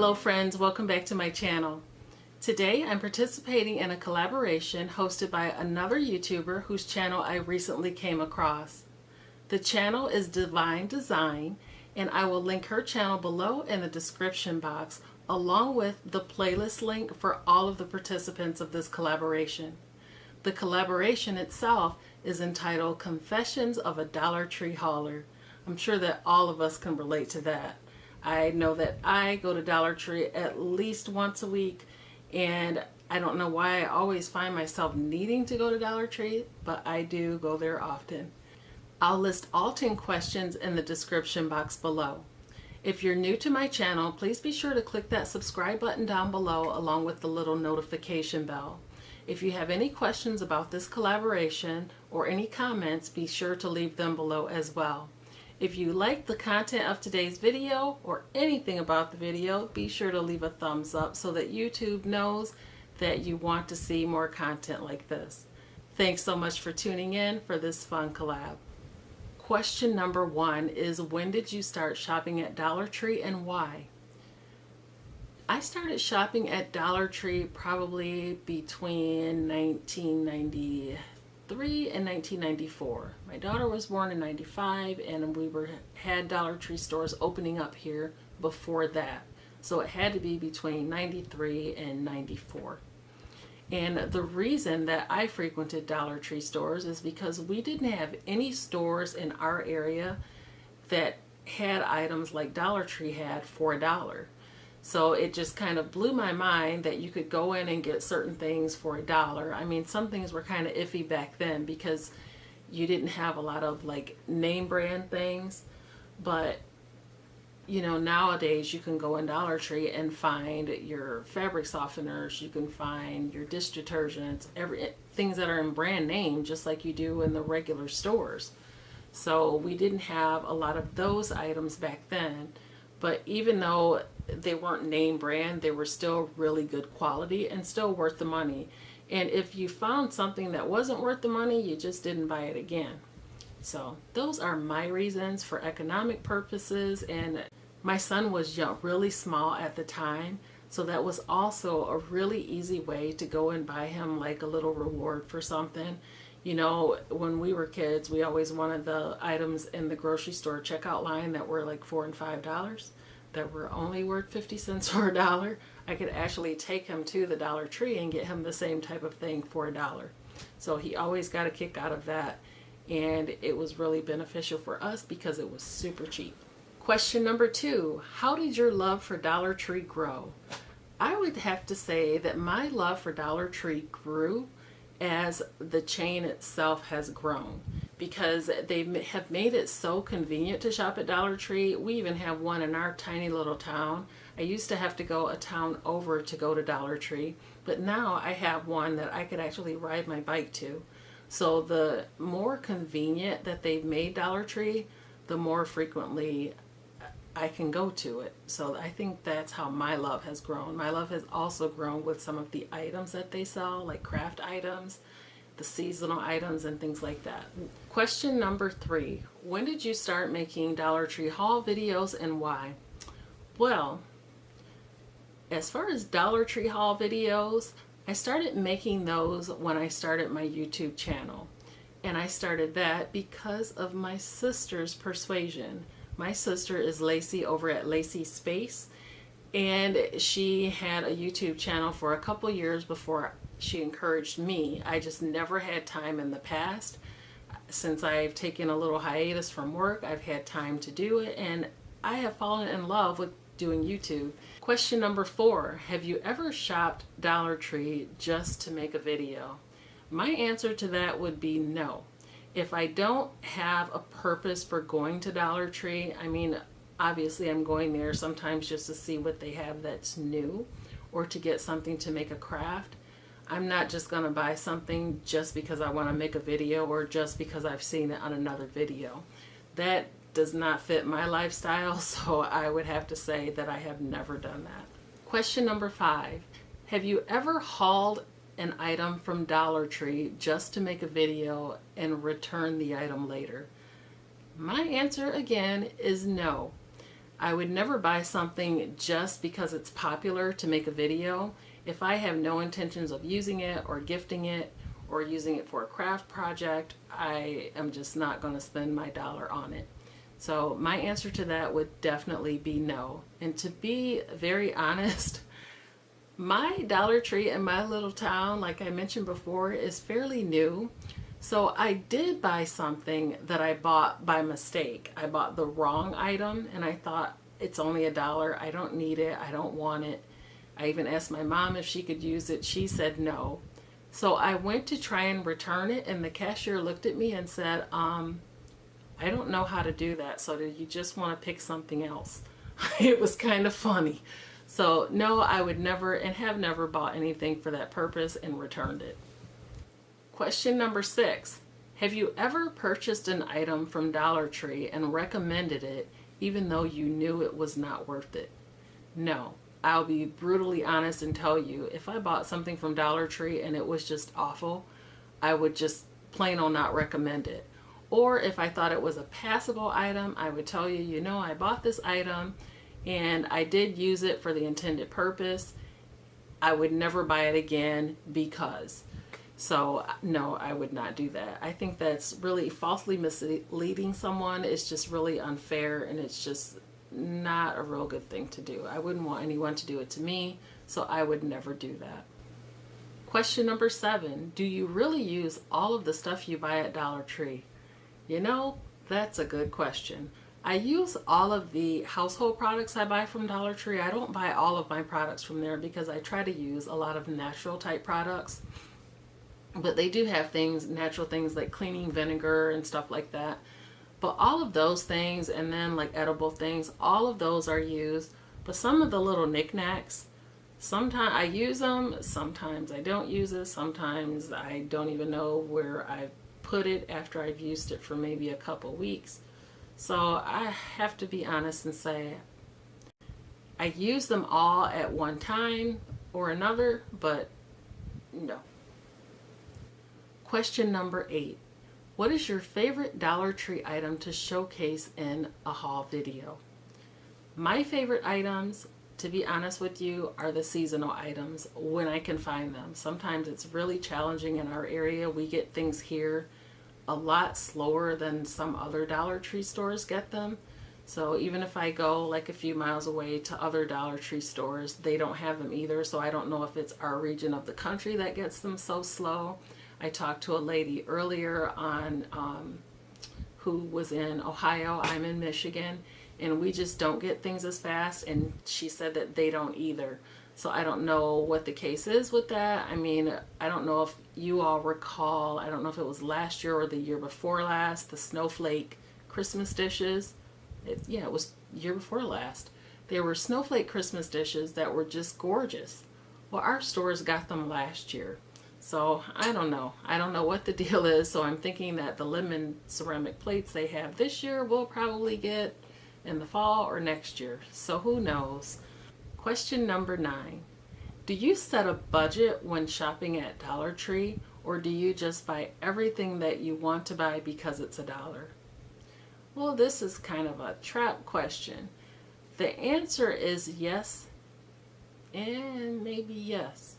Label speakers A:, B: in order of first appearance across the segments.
A: Hello friends, welcome back to my channel. Today I'm participating in a collaboration hosted by another YouTuber whose channel I recently came across. The channel is Deevine Deezine, and I will link her channel below in the description box along with the playlist link for all of the participants of this collaboration. The collaboration itself is entitled Confessions of a Dollar Tree Hauler. I'm sure that all of us can relate to that. I know that I go to Dollar Tree at least once a week, and I don't know why I always find myself needing to go to Dollar Tree, but I do go there often. I'll list all 10 questions in the description box below. If you're new to my channel, please be sure to click that subscribe button down below along with the little notification bell. If you have any questions about this collaboration or any comments, be sure to leave them below as well. If you like the content of today's video or anything about the video, be sure to leave a thumbs up so that YouTube knows that you want to see more content like this. Thanks so much for tuning in for this fun collab. Question number 1 is, when did you start shopping at Dollar Tree and why? I started shopping at Dollar Tree probably between 1993 and 1994. My daughter was born in 95, and we had Dollar Tree stores opening up here before that. So it had to be between 93 and 94. And the reason that I frequented Dollar Tree stores is because we didn't have any stores in our area that had items like Dollar Tree had for $1. So it just kind of blew my mind that you could go in and get certain things for $1. I mean, some things were kind of iffy back then because you didn't have a lot of like name brand things, but you know, nowadays you can go in Dollar Tree and find your fabric softeners, you can find your dish detergents, things that are in brand name just like you do in the regular stores. So we didn't have a lot of those items back then, but even though they weren't name brand, they were still really good quality and still worth the money. And if you found something that wasn't worth the money, you just didn't buy it again. So those are my reasons for economic purposes. And my son was young, really small at the time, so that was also a really easy way to go and buy him like a little reward for something. You know, when we were kids, we always wanted the items in the grocery store checkout line that were like $4 and $5, that were only worth 50 cents or $1. I could actually take him to the Dollar Tree and get him the same type of thing for $1. So he always got a kick out of that, and it was really beneficial for us because it was super cheap. Question number 2, how did your love for Dollar Tree grow? I would have to say that my love for Dollar Tree grew as the chain itself has grown, because they have made it so convenient to shop at Dollar Tree. We even have one in our tiny little town. I used to have to go a town over to go to Dollar Tree, but now I have one that I could actually ride my bike to. So the more convenient that they've made Dollar Tree, the more frequently I can go to it. So I think that's how my love has grown. My love has also grown with some of the items that they sell, like craft items, the seasonal items, and things like that. Question number 3, when did you start making Dollar Tree haul videos and why? Well, as far as Dollar Tree haul videos, I started making those when I started my YouTube channel. And I started that because of my sister's persuasion. My sister is Lacey over at Lacey Space, and she had a YouTube channel for a couple years before she encouraged me. I just never had time in the past. Since I've taken a little hiatus from work, I've had time to do it, and I have fallen in love with doing YouTube. Question number 4, have you ever shopped Dollar Tree just to make a video? My answer to that would be no. If I don't have a purpose for going to Dollar Tree, I mean, obviously I'm going there sometimes just to see what they have that's new or to get something to make a craft. I'm not just going to buy something just because I want to make a video or just because I've seen it on another video. That does not fit my lifestyle, so I would have to say that I have never done that. Question number 5, have you ever hauled an item from Dollar Tree just to make a video and return the item later? My answer again is no. I would never buy something just because it's popular to make a video. If I have no intentions of using it or gifting it or using it for a craft project, I am just not going to spend my dollar on it. So my answer to that would definitely be no. And to be very honest, my Dollar Tree in my little town, like I mentioned before, is fairly new. So I did buy something that I bought by mistake. I bought the wrong item and I thought it's only $1. I don't need it. I don't want it. I even asked my mom if she could use it. She said no. So I went to try and return it and the cashier looked at me and said, I don't know how to do that. So do you just want to pick something else? It was kind of funny. So no, I would never and have never bought anything for that purpose and returned it. Question number 6. Have you ever purchased an item from Dollar Tree and recommended it even though you knew it was not worth it? No. I'll be brutally honest and tell you, if I bought something from Dollar Tree and it was just awful, I would just plain old not recommend it. Or if I thought it was a passable item, I would tell you, you know, I bought this item and I did use it for the intended purpose. I would never buy it again because. So no, I would not do that. I think that's really falsely misleading someone. It's just really unfair and it's just not a real good thing to do. I wouldn't want anyone to do it to me, so I would never do that. Question number 7. Do you really use all of the stuff you buy at Dollar Tree? You know, that's a good question. I use all of the household products I buy from Dollar Tree. I don't buy all of my products from there because I try to use a lot of natural type products. But they do have things, natural things like cleaning vinegar and stuff like that. But all of those things, and then like edible things, all of those are used. But some of the little knickknacks, sometimes I use them, sometimes I don't use it, sometimes I don't even know where I put it after I've used it for maybe a couple weeks. So I have to be honest and say I use them all at one time or another, but no. Question number 8. What is your favorite Dollar Tree item to showcase in a haul video? My favorite items, to be honest with you, are the seasonal items when I can find them. Sometimes it's really challenging in our area. We get things here a lot slower than some other Dollar Tree stores get them. So even if I go like a few miles away to other Dollar Tree stores, they don't have them either. So I don't know if it's our region of the country that gets them so slow. I talked to a lady earlier on who was in Ohio. I'm in Michigan, and we just don't get things as fast, and she said that they don't either. So I don't know what the case is with that. I mean, I don't know if you all recall, I don't know if it was last year or the year before last, the snowflake Christmas dishes. Yeah, it was year before last. They were snowflake Christmas dishes that were just gorgeous. Well, our stores got them last year. So I don't know. I don't know what the deal is. So I'm thinking that the lemon ceramic plates they have this year we'll probably get in the fall or next year. So who knows? Question number 9. Do you set a budget when shopping at Dollar Tree, or do you just buy everything that you want to buy because it's $1? Well, this is kind of a trap question. The answer is yes and maybe yes.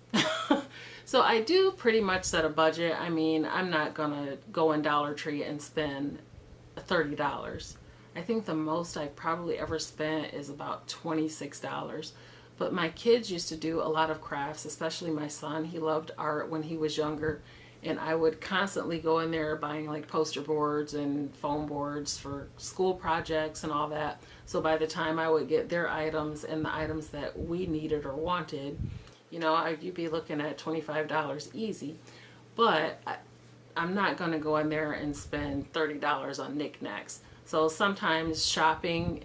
A: So I do pretty much set a budget. I mean, I'm not gonna go in Dollar Tree and spend $30. I think the most I've probably ever spent is about $26. But my kids used to do a lot of crafts, especially my son. He loved art when he was younger, and I would constantly go in there buying like poster boards and foam boards for school projects and all that. So by the time I would get their items and the items that we needed or wanted, you know, you'd be looking at $25 easy. But I'm not going to go in there and spend $30 on knickknacks. So sometimes shopping,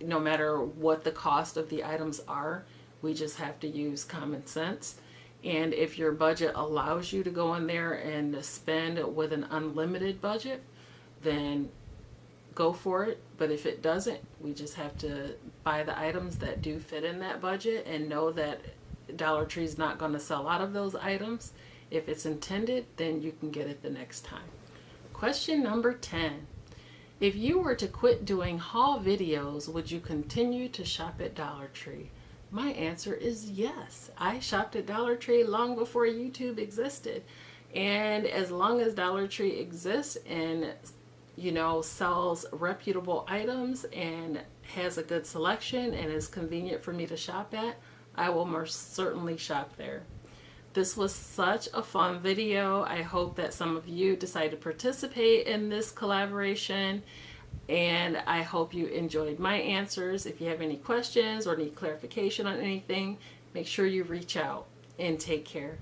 A: no matter what the cost of the items are, we just have to use common sense. And if your budget allows you to go in there and spend with an unlimited budget, then go for it. But if it doesn't, we just have to buy the items that do fit in that budget and know that Dollar Tree's not going to sell out of those items. If it's intended, then you can get it the next time. Question number 10. If you were to quit doing haul videos, would you continue to shop at Dollar Tree? My answer is yes. I shopped at Dollar Tree long before YouTube existed. And as long as Dollar Tree exists and, sells reputable items and has a good selection and is convenient for me to shop at, I will most certainly shop there. This was such a fun video. I hope that some of you decide to participate in this collaboration, and I hope you enjoyed my answers. If you have any questions or need clarification on anything, make sure you reach out, and take care.